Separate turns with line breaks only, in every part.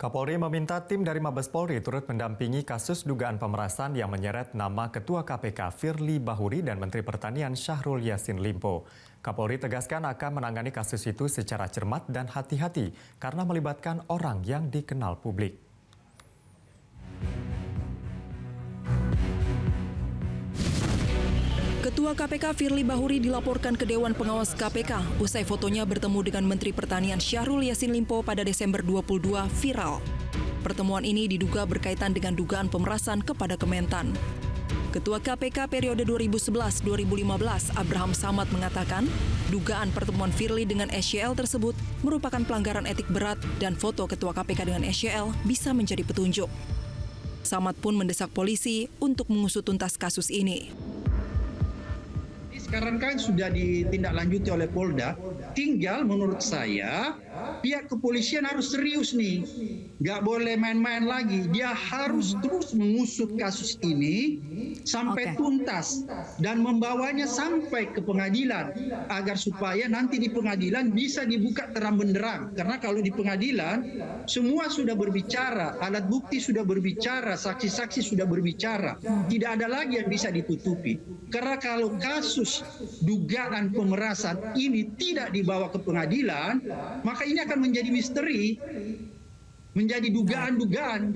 Kapolri meminta tim dari Mabes Polri turut mendampingi kasus dugaan pemerasan yang menyeret nama Ketua KPK Firly Bahuri dan Menteri Pertanian Syahrul Yassin Limpo. Kapolri tegaskan akan menangani kasus itu secara cermat dan hati-hati karena melibatkan orang yang dikenal publik.
Ketua KPK Firly Bahuri dilaporkan ke Dewan Pengawas KPK usai fotonya bertemu dengan Menteri Pertanian Syahrul Yassin Limpo pada Desember 22 viral. Pertemuan ini diduga berkaitan dengan dugaan pemerasan kepada Kementan. Ketua KPK periode 2011-2015 Abraham Samad mengatakan dugaan pertemuan Firly dengan SYL tersebut merupakan pelanggaran etik berat dan foto Ketua KPK dengan SYL bisa menjadi petunjuk. Samad pun mendesak polisi untuk mengusut tuntas kasus ini.
Sekarang kan sudah ditindaklanjuti oleh Polda, tinggal menurut saya pihak kepolisian harus serius nih. Nggak boleh main-main lagi, dia harus terus mengusut kasus ini sampai tuntas dan membawanya sampai ke pengadilan agar supaya nanti di pengadilan bisa dibuka terang benderang. Karena kalau di pengadilan semua sudah berbicara, alat bukti sudah berbicara, saksi-saksi sudah berbicara, tidak ada lagi yang bisa ditutupi. Karena kalau kasus dugaan pemerasan ini tidak dibawa ke pengadilan, maka ini akan menjadi misteri, menjadi dugaan-dugaan,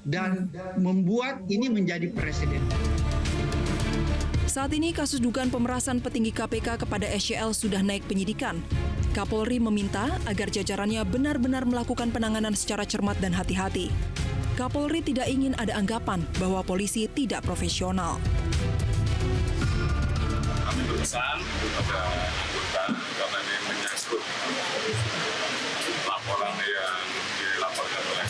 dan membuat ini menjadi presiden.
Saat ini kasus dugaan pemerasan petinggi KPK kepada SYL sudah naik penyidikan. Kapolri meminta agar jajarannya benar-benar melakukan penanganan secara cermat dan hati-hati. Kapolri tidak ingin ada anggapan bahwa polisi tidak profesional.
Kami berpesan kepada anggota karena ini menyangkut laporan yang dilaporkan oleh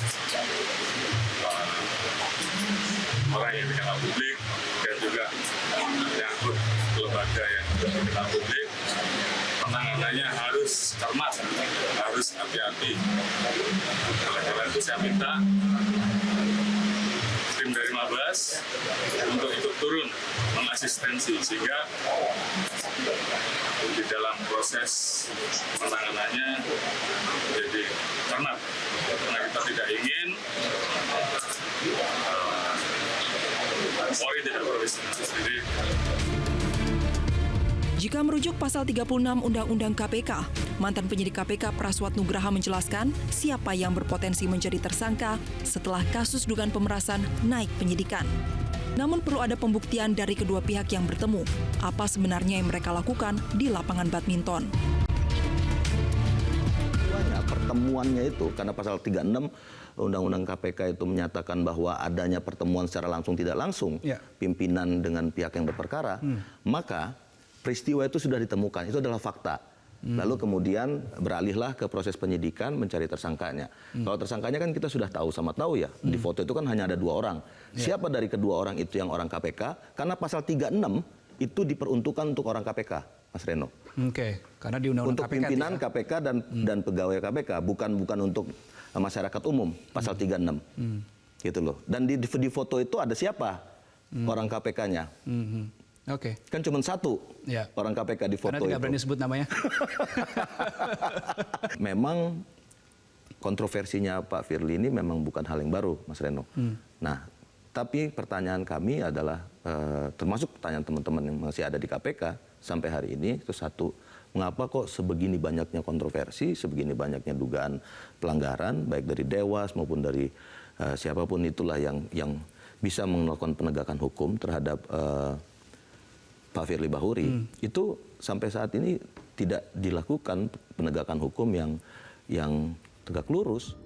orang yang dikenal publik dan juga menyangkut lembaga yang dikenal publik, penanganannya harus cermat, harus hati-hati. Oleh karena itu saya minta tim dari Mabes untuk ikut turun mengasistensi sehingga di dalam proses penanganannya jadi cermat, karena kita tidak ingin Polri tidak profesional. Jadi
jika merujuk pasal 36 Undang-Undang KPK, mantan penyidik KPK Praswat Nugraha menjelaskan siapa yang berpotensi menjadi tersangka setelah kasus dugaan pemerasan naik penyidikan. Namun perlu ada pembuktian dari kedua pihak yang bertemu, apa sebenarnya yang mereka lakukan di lapangan badminton.
Pertemuannya itu, karena pasal 36 Undang-Undang KPK itu menyatakan bahwa adanya pertemuan secara langsung tidak langsung, pimpinan dengan pihak yang berperkara, maka peristiwa itu sudah ditemukan, itu adalah fakta. Lalu kemudian beralihlah ke proses penyidikan mencari tersangkanya. Kalau tersangkanya kan kita sudah tahu sama tahu ya, di foto itu kan hanya ada 2 orang. Siapa dari kedua orang itu yang orang KPK? Karena pasal 36 itu diperuntukkan untuk orang KPK, Mas Reno.
Oke, karena di Undang-Undang
untuk
KPK
pimpinan KPK dan pegawai KPK, bukan untuk masyarakat umum, pasal 36. Gitu loh. Dan di foto itu ada siapa orang KPK-nya?
Oke.
Kan cuma satu orang KPK di foto itu.
Karena tidak berani sebut namanya.
Memang kontroversinya Pak Firly ini memang bukan hal yang baru, Mas Reno. Nah, tapi pertanyaan kami adalah, termasuk pertanyaan teman-teman yang masih ada di KPK sampai hari ini, itu satu, mengapa kok sebegini banyaknya kontroversi, sebegini banyaknya dugaan pelanggaran, baik dari Dewas maupun dari siapapun itulah yang bisa melakukan penegakan hukum terhadap Pak Firly Bahuri, itu sampai saat ini tidak dilakukan penegakan hukum yang tegak lurus.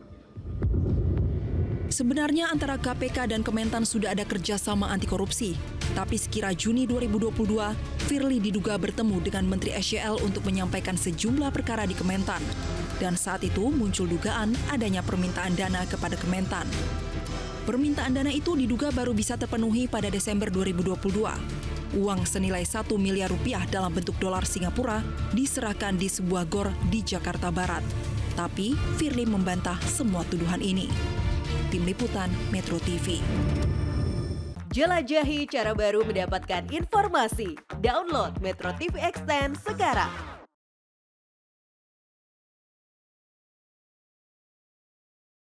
Sebenarnya antara KPK dan Kementan sudah ada kerjasama anti korupsi. Tapi sekira Juni 2022, Firly diduga bertemu dengan Menteri SYL untuk menyampaikan sejumlah perkara di Kementan. Dan saat itu muncul dugaan adanya permintaan dana kepada Kementan. Permintaan dana itu diduga baru bisa terpenuhi pada Desember 2022. Uang senilai 1 miliar rupiah dalam bentuk dolar Singapura diserahkan di sebuah gor di Jakarta Barat. Tapi Firly membantah semua tuduhan ini. Tim Liputan Metro TV.
Jelajahi cara baru mendapatkan informasi. Download Metro TV Extend sekarang.